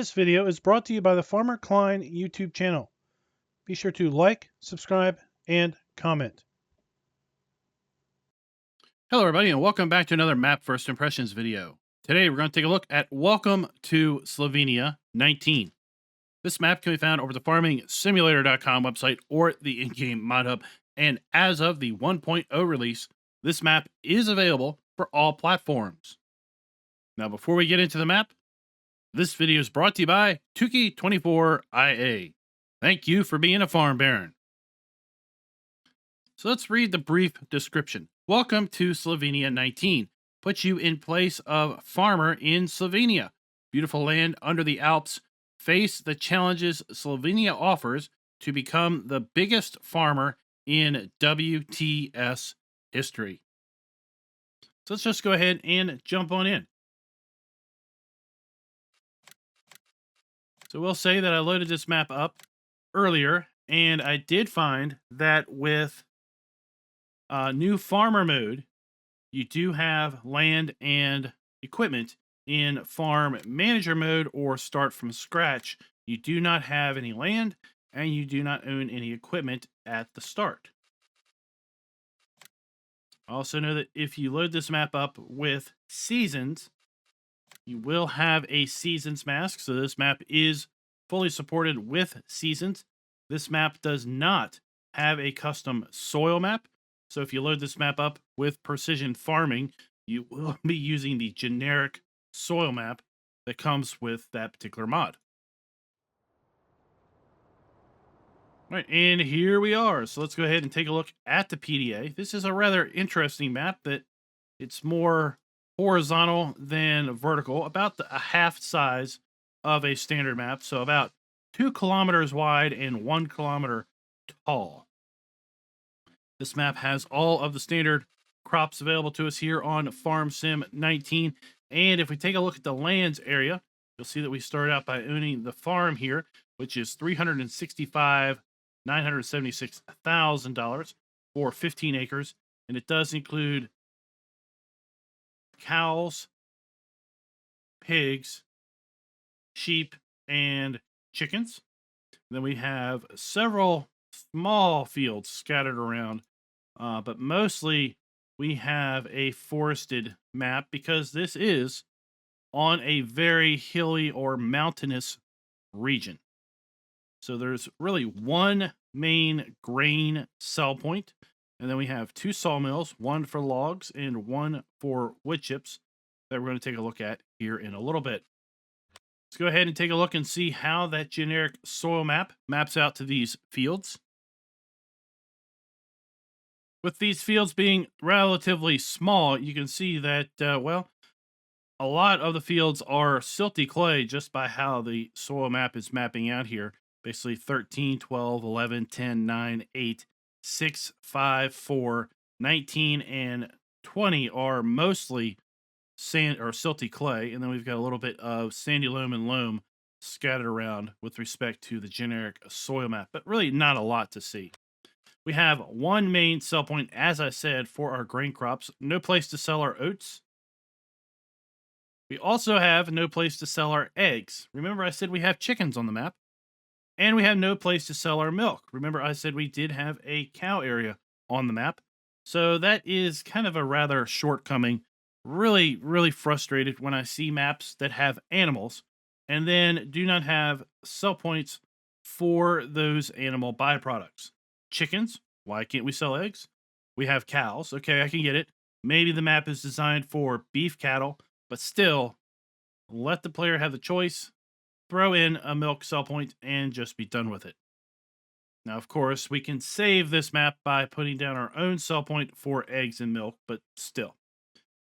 This video is brought to you by the FARMER-KLEIN YouTube channel. Be sure to like, subscribe, and comment. Hello everybody and welcome back to another Map First Impressions video. Today we're going to take a look at Welcome to Slovenia 19. This map can be found over the farmingsimulator.com website or the in-game mod hub, and as of the 1.0 release, this map is available for all platforms. Now before we get into the map, this video is brought to you by Tuki24IA. Thank you for being a farm baron. So let's read the brief description. Welcome to Slovenia 19. Puts you in place of farmer in Slovenia. Beautiful land under the Alps. Face the challenges Slovenia offers to become the biggest farmer in WTS history. So let's just go ahead and jump on in. So we'll say that I loaded this map up earlier, and I did find that with new farmer mode, you do have land and equipment. In farm manager mode or start from scratch, you do not have any land and you do not own any equipment at the start. Also know that if you load this map up with seasons, you will have a seasons mask. So this map is fully supported with seasons. This map does not have a custom soil map. So if you load this map up with precision farming, you will be using the generic soil map that comes with that particular mod. All right, and here we are. So let's go ahead and take a look at the PDA. This is a rather interesting map that it's more horizontal than vertical, about a half size of a standard map. So about 2 kilometers wide and 1 kilometer tall. This map has all of the standard crops available to us here on Farm Sim 19. And if we take a look at the lands area, you'll see that we start out by owning the farm here, which is $365,976,000 for 15 acres. And it does include cows, pigs, sheep, and chickens. Then we have several small fields scattered around, but mostly we have a forested map because this is on a very hilly or mountainous region. So there's really one main grain sell point, and then we have 2 sawmills, one for logs and one for wood chips that we're going to take a look at here in a little bit. Let's go ahead and take a look and see how that generic soil map maps out to these fields. With these fields being relatively small, you can see that, well, a lot of the fields are silty clay just by how the soil map is mapping out here. Basically 13, 12, 11, 10, 9, 8, 6, 5, 4, 19, and 20 are mostly sand or silty clay. And then we've got a little bit of sandy loam and loam scattered around with respect to the generic soil map, but really not a lot to see. We have one main sell point, as I said, for our grain crops. No place to sell our oats. We also have no place to sell our eggs. Remember I said we have chickens on the map. And we have no place to sell our milk. Remember I said we did have a cow area on the map. So that is kind of a rather shortcoming. Really, really frustrated when I see maps that have animals and then do not have sell points for those animal byproducts. Chickens, why can't we sell eggs? We have cows, okay, I can get it. Maybe the map is designed for beef cattle, but still, let the player have the choice, throw in a milk sell point, and just be done with it. Now, of course, we can save this map by putting down our own sell point for eggs and milk, but still,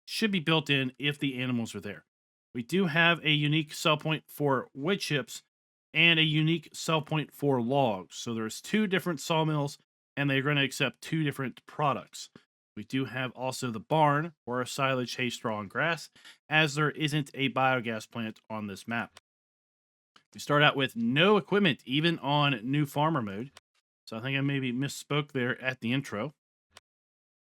should be built in if the animals are there. We do have a unique sell point for wood chips and a unique sell point for logs. So there's 2 different sawmills, and they're going to accept 2 different products. We do have also the barn for our silage, hay, straw, and grass, as there isn't a biogas plant on this map. We start out with no equipment, even on new farmer mode. So I think I maybe misspoke there at the intro.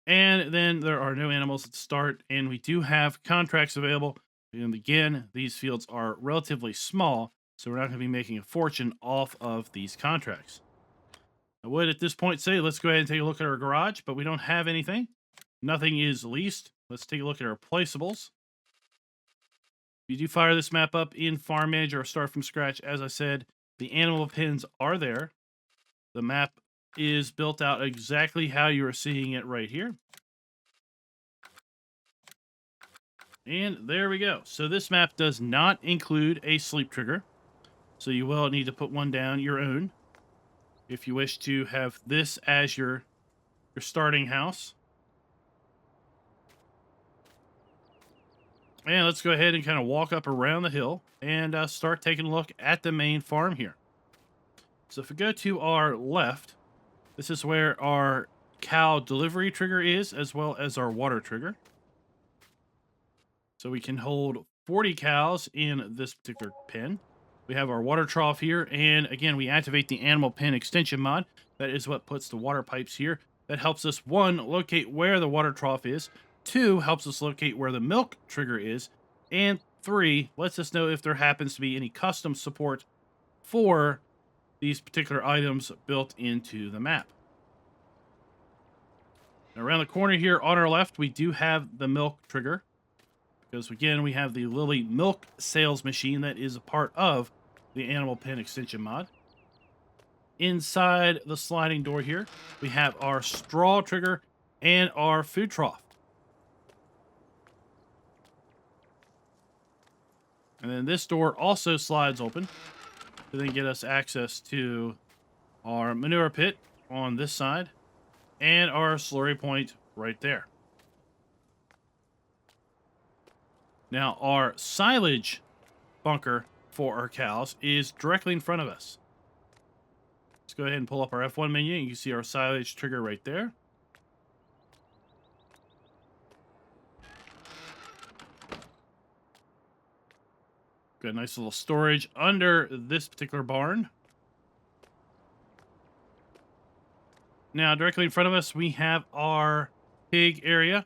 And then there are no animals at the start, and we do have contracts available. And again, these fields are relatively small, So we're not going to be making a fortune off of these contracts. I would at this point say, let's go ahead and take a look at our garage, but we don't have anything. Nothing is leased. Let's take a look at our placeables. If you do fire this map up in Farm Manager or start from scratch, as I said, the animal pins are there. The map is built out exactly how you are seeing it right here. And there we go. So this map does not include a sleep trigger. So you will need to put one down your own if you wish to have this as your starting house. And let's go ahead and kind of walk up around the hill and start taking a look at the main farm here. So if we go to our left, this is where our cow delivery trigger is, as well as our water trigger. So we can hold 40 cows in this particular pen. We have our water trough here, and again, we activate the animal pen extension mod. That is what puts the water pipes here. That helps us, 1, locate where the water trough is, 2, helps us locate where the milk trigger is, and 3, lets us know if there happens to be any custom support for these particular items built into the map. Now, around the corner here on our left, we do have the milk trigger, because again, we have the Lily milk sales machine that is a part of the animal pen extension mod. Inside the sliding door here, we have our straw trigger and our food trough. And then this door also slides open to then get us access to our manure pit on this side and our slurry point right there. Now, our silage bunker for our cows is directly in front of us. Let's go ahead and pull up our F1 menu. You can see our silage trigger right there. Got a nice little storage under this particular barn. Now, directly in front of us, we have our pig area.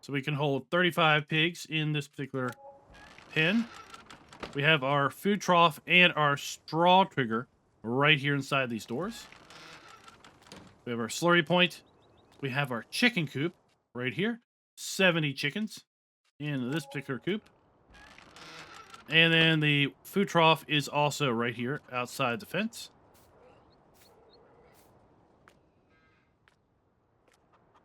So we can hold 35 pigs in this particular pen. We have our food trough and our straw trigger right here inside these doors. We have our slurry point. We have our chicken coop right here. 70 chickens in this particular coop. And then the food trough is also right here outside the fence.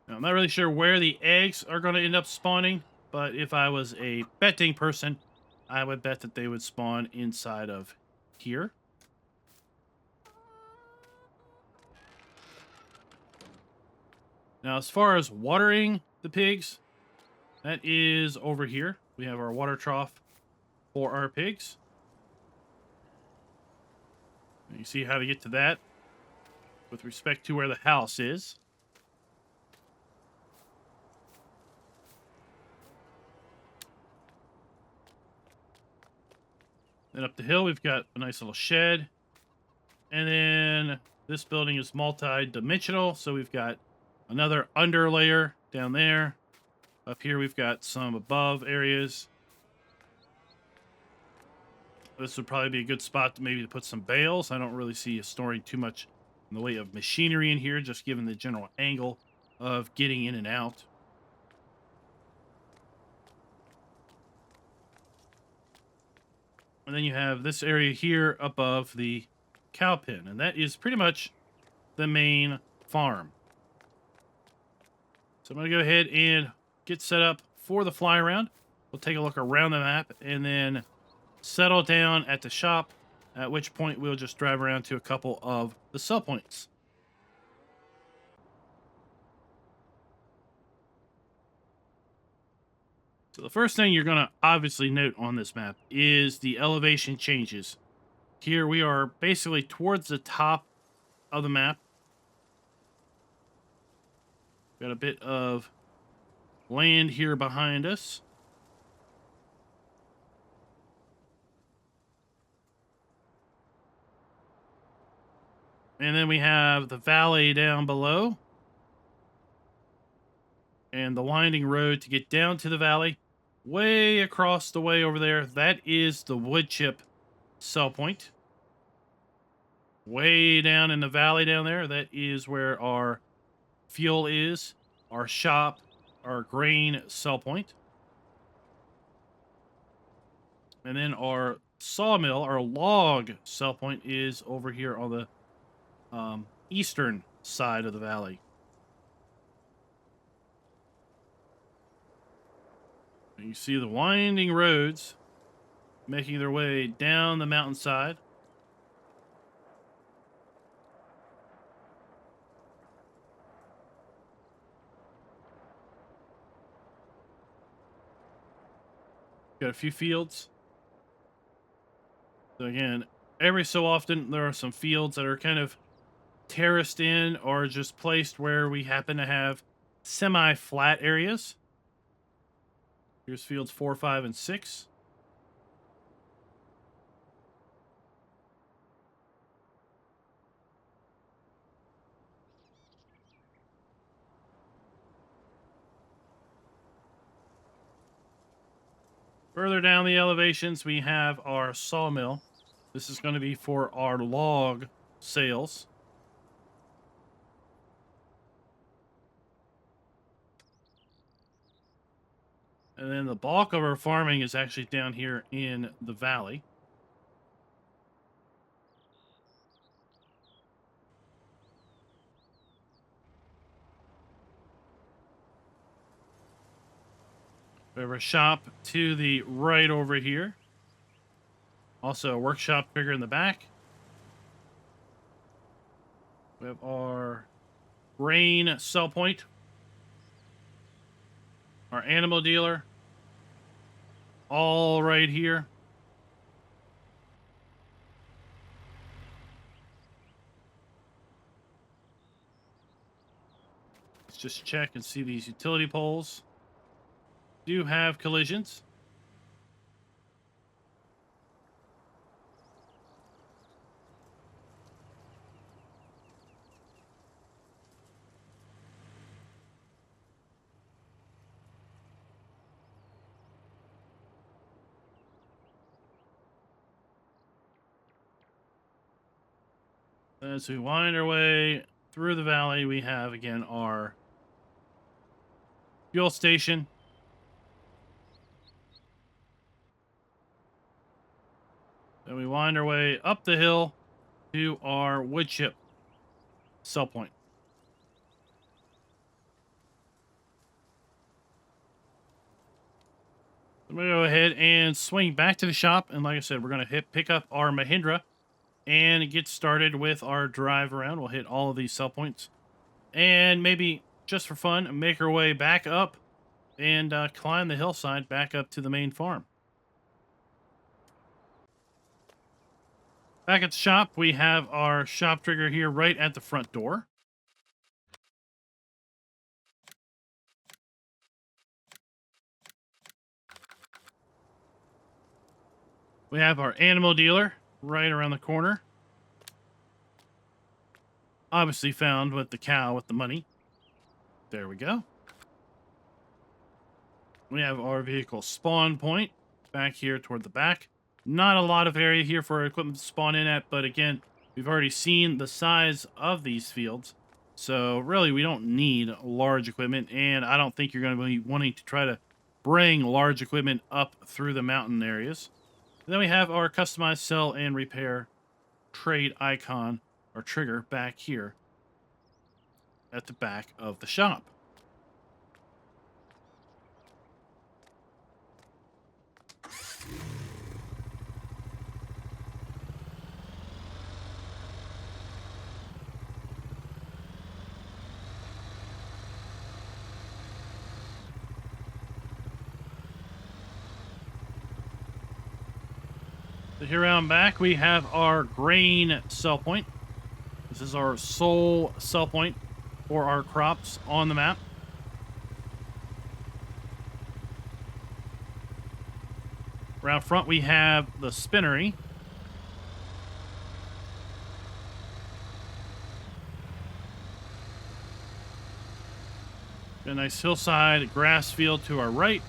Now, I'm not really sure where the eggs are going to end up spawning, but if I was a betting person, I would bet that they would spawn inside of here. Now, as far as watering the pigs, that is over here. We have our water trough for our pigs. And you see how to get to that with respect to where the house is. Then up the hill, we've got a nice little shed. And then this building is multi-dimensional. So we've got another under layer down there. Up here, we've got some above areas. This would probably be a good spot to maybe to put some bales. I don't really see you storing too much in the way of machinery in here, just given the general angle of getting in and out. And then you have this area here above the cow pen, and that is pretty much the main farm. So I'm going to go ahead and get set up for the fly around. We'll take a look around the map and then settle down at the shop, at which point we'll just drive around to a couple of the sell points. So the first thing you're going to obviously note on this map is the elevation changes. Here we are basically towards the top of the map. Got a bit of land here behind us. And then we have the valley down below. And the winding road to get down to the valley. way across the way over there, that is the wood chip sell point. Way down in the valley down there, that is where our fuel is, our shop, our grain sell point. And then our sawmill, our log sell point is over here on the eastern side of the valley. And you see the winding roads making their way down the mountainside. Got a few fields. So again, every so often there are some fields that are kind of terraced in or just placed where we happen to have semi-flat areas. Here's fields 4, 5, and 6. Further down the elevations, we have our sawmill. This is going to be for our log sales. And then the bulk of our farming is actually down here in the valley. We have a shop to the right over here. Also a workshop bigger in the back. We have our grain sell point. Our animal dealer. All right here. Let's just check and see these utility poles. Do have collisions. As we wind our way through the valley, we have again our fuel station. Then we wind our way up the hill to our wood chip sell point. I'm going to go ahead and swing back to the shop. And like I said, we're going to pick up our Mahindra and get started with our drive around. We'll hit all of these sell points. And maybe just for fun, make our way back up and climb the hillside back up to the main farm. Back at the shop, we have our shop trigger here right at the front door. We have our animal dealer right around the corner. Obviously found with the cow with the money. There we go. We have our vehicle spawn point back here toward the back. Not a lot of area here for our equipment to spawn in at, but again, we've already seen the size of these fields. So really, we don't need large equipment, and I don't think you're going to be wanting to try to bring large equipment up through the mountain areas. And then we have our customized sell and repair trade icon or trigger back here at the back of the shop. So here around back, we have our grain sell point. This is our sole sell point for our crops on the map. Around front, we have the spinnery. A nice hillside grass field to our right.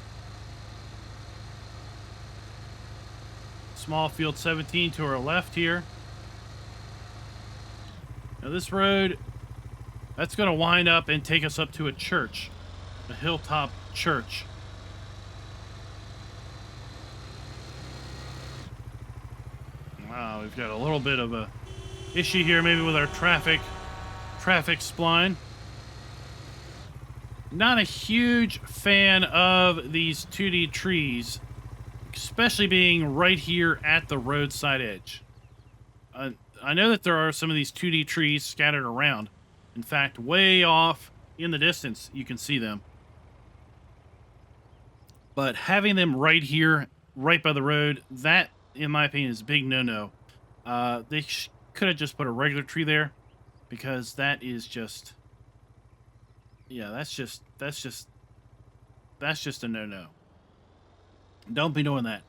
Small field 17 to our left here. Now this road, that's going to wind up and take us up to a church, a hilltop church. Wow, we've got a little bit of a issue here maybe with our traffic spline. Not a huge fan of these 2D trees, especially being right here at the roadside edge. I know that there are some of these 2D trees scattered around. In fact, way off in the distance, you can see them. But having them right here, right by the road, that, in my opinion, is a big no-no. They could have just put a regular tree there, because that is just... Yeah, that's just a no-no. Don't be doing that.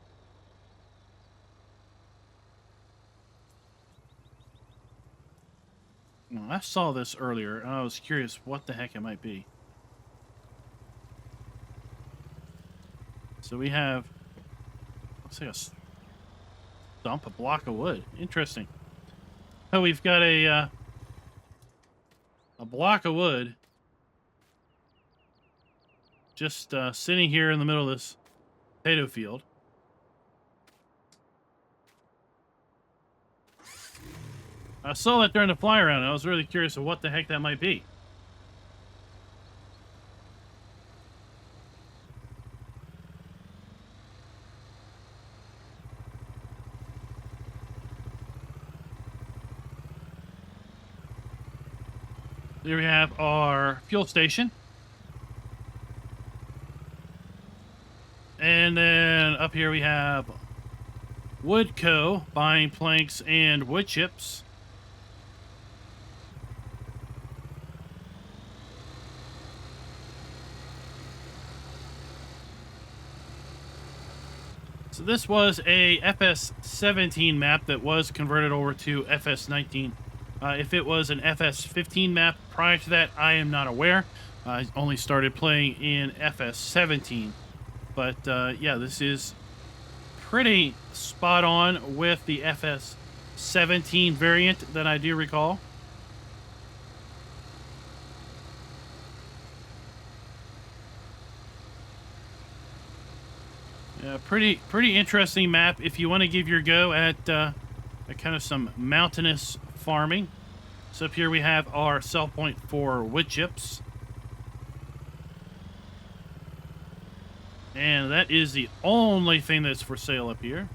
Well, I saw this earlier, and I was curious what the heck it might be. So we have, let's say, a stump, a block of wood. Interesting. So we've got a block of wood just sitting here in the middle of this potato field. I saw that during the fly around, and I was really curious of what the heck that might be. Here we have our fuel station. And then up here we have Woodco buying planks and wood chips. So this was a FS17 map that was converted over to FS19. If it was an FS15 map prior to that, I am not aware. I only started playing in FS17. But yeah, this is pretty spot on with the FS17 variant that I do recall. Yeah, pretty interesting map if you want to give your go at kind of some mountainous farming. So up here we have our sell point for wood chips. And that is the only thing that's for sale up here.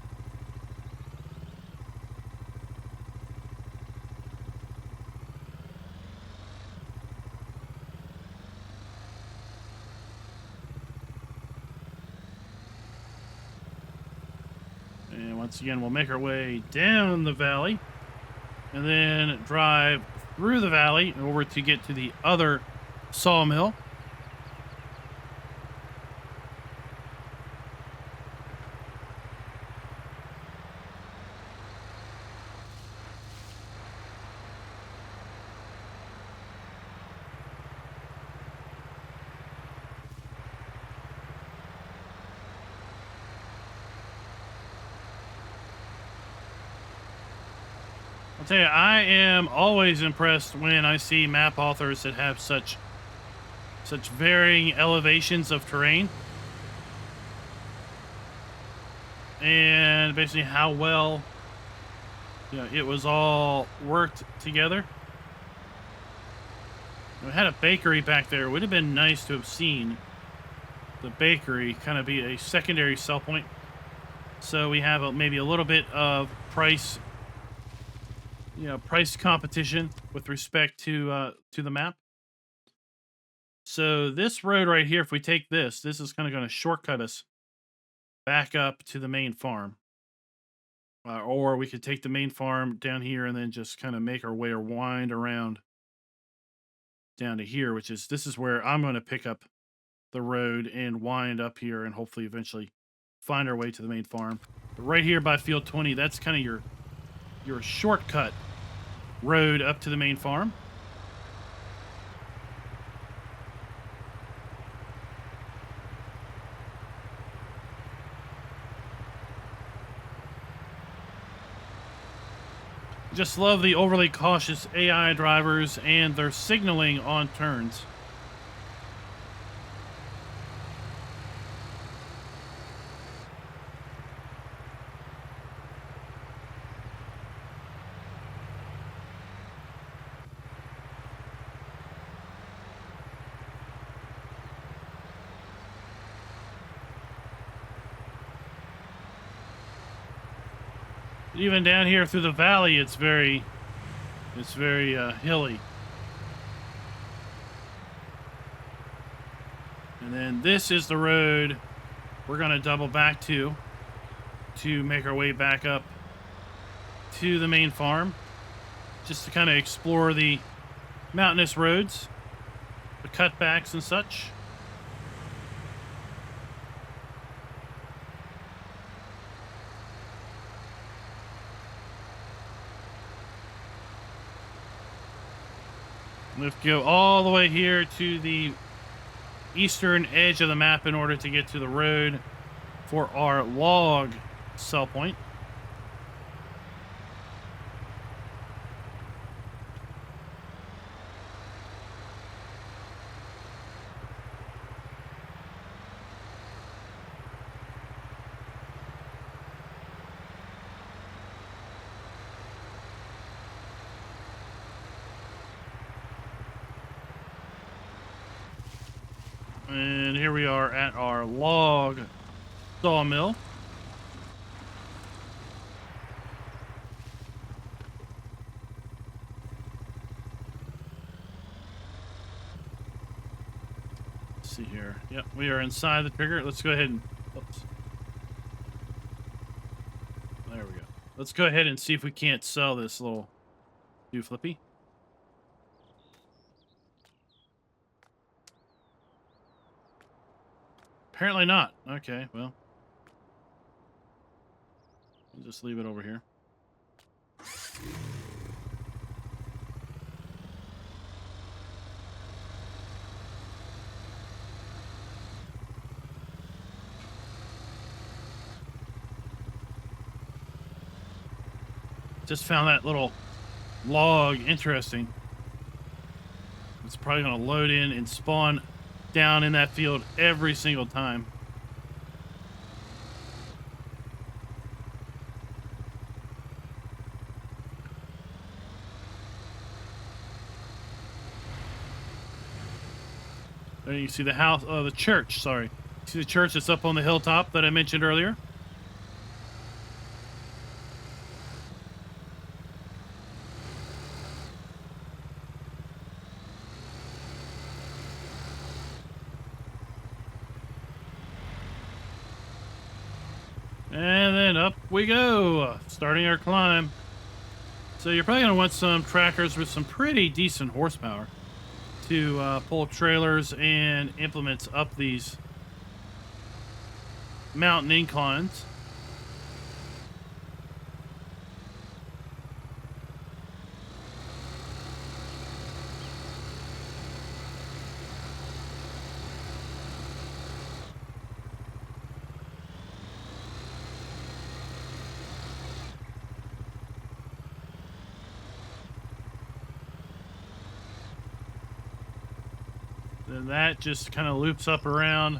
And once again, we'll make our way down the valley and then drive through the valley over to get to the other sawmill. I'll tell you, I am always impressed when I see map authors that have such varying elevations of terrain. And basically how well, it was all worked together. We had a bakery back there. It would have been nice to have seen the bakery kind of be a secondary sell point. So we have maybe a little bit of price competition with respect to the map. So this road right here, if we take this is kind of going to shortcut us back up to the main farm. Or we could take the main farm down here and then just kind of make our way or wind around down to here, this is where I'm going to pick up the road and wind up here and hopefully eventually find our way to the main farm. But right here by field 20, that's kind of your shortcut road up to the main farm. Just love the overly cautious AI drivers and their signaling on turns. Even down here through the valley, it's very hilly. And then this is the road we're going to double back to make our way back up to the main farm, just to kind of explore the mountainous roads, the cutbacks and such. We have to go all the way here to the eastern edge of the map in order to get to the road for our log sell point. And here we are at our log sawmill. Let's see here. Yep, we are inside the trigger. Let's go ahead and... Oops. There we go. Let's go ahead and see if we can't sell this little do-flippy. Apparently not. Okay, well. We'll just leave it over here. Just found that little log interesting. It's probably going to load in and spawn down in that field every single time. There you see the house, the church, sorry. See the church that's up on the hilltop that I mentioned earlier? And then up we go, starting our climb. So you're probably going to want some trackers with some pretty decent horsepower to pull trailers and implements up these mountain inclines. Then that just kind of loops up around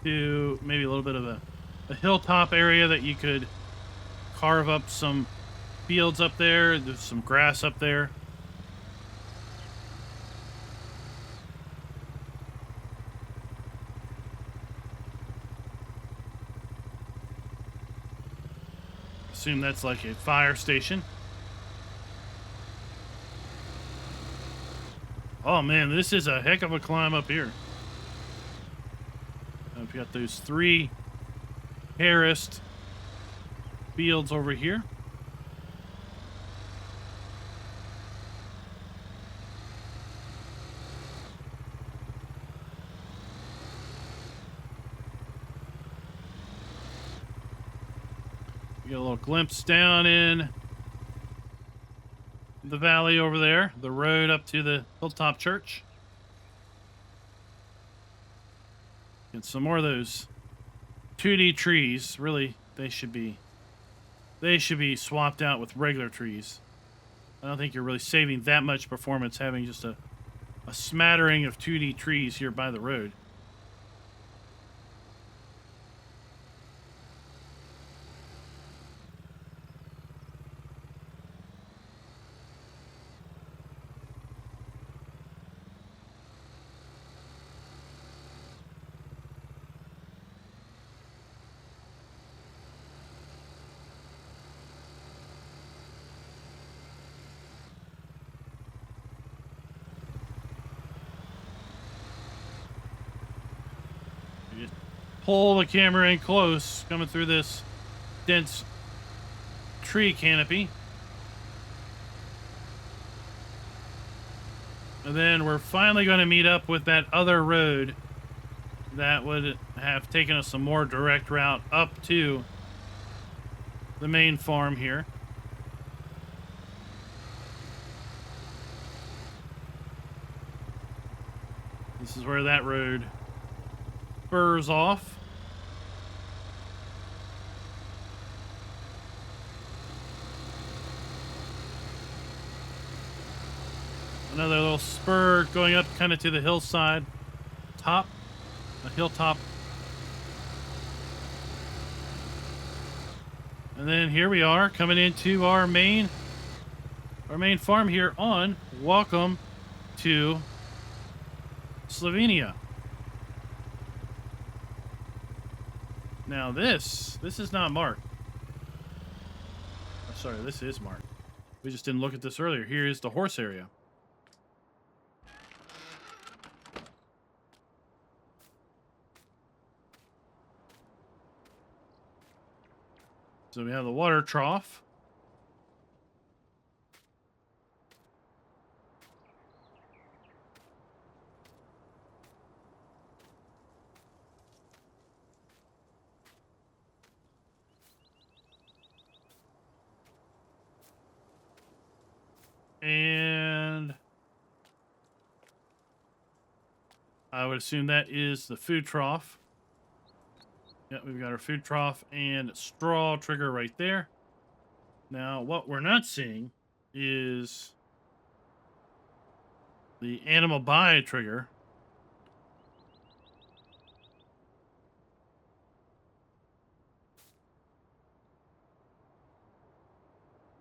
to maybe a little bit of a hilltop area that you could carve up some fields up there. There's some grass up there. Assume that's like a fire station. Oh man, this is a heck of a climb up here. We've got those 3 terraced fields over here. Get a little glimpse down in the valley over there, the road up to the hilltop church. Get some more of those 2D trees. Really, they should be swapped out with regular trees. I don't think you're really saving that much performance having just a smattering of 2D trees here by the road. Pull the camera in close, coming through this dense tree canopy. And then we're finally going to meet up with that other road that would have taken us a more direct route up to the main farm here. This is where that road spurs off. Another little spur going up kind of to the hillside top, a hilltop. And then here we are coming into our main farm here on Welcome to Slovenia. Now this is not marked. Oh, sorry, this is marked. We just didn't look at this earlier. Here is the horse area. So we have the water trough. And I would assume that is the food trough. Yep, we've got our food trough and straw trigger right there. Now, what we're not seeing is the animal buy trigger.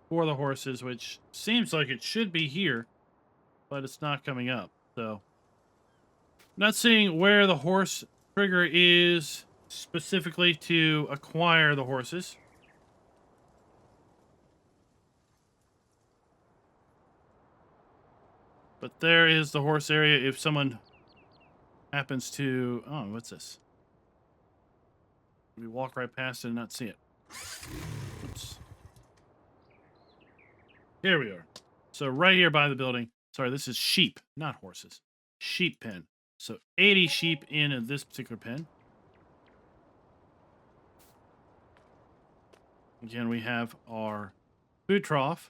For the horses, which seems like it should be here, but it's not coming up. So, not seeing where the horse trigger is specifically to acquire the horses. But there is the horse area if someone happens to... Oh, what's this? We walk right past it and not see it. Oops. Here we are. So right here by the building. Sorry, this is sheep, not horses. Sheep pen. So 80 sheep in this particular pen. Again, we have our food trough,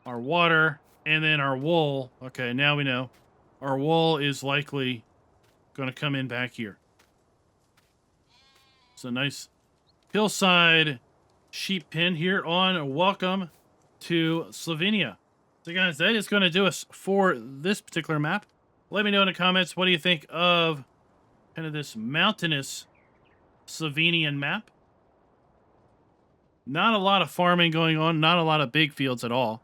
our water, and then our wool. Okay, now we know. Our wool is likely going to come in back here. It's a nice hillside sheep pen here on Welcome to Slovenia. So guys, that is going to do us for this particular map. Let me know in the comments, what do you think of kind of this mountainous Slovenian map? Not a lot of farming going on, not a lot of big fields at all.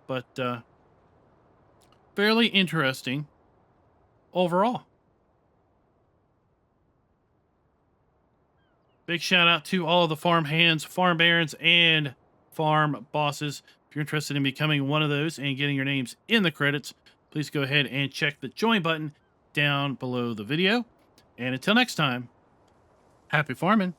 But fairly interesting overall. Big shout out to all of the farm hands, farm barons, and farm bosses. If you're interested in becoming one of those and getting your names in the credits, please go ahead and check the join button down below the video. And until next time, happy farming.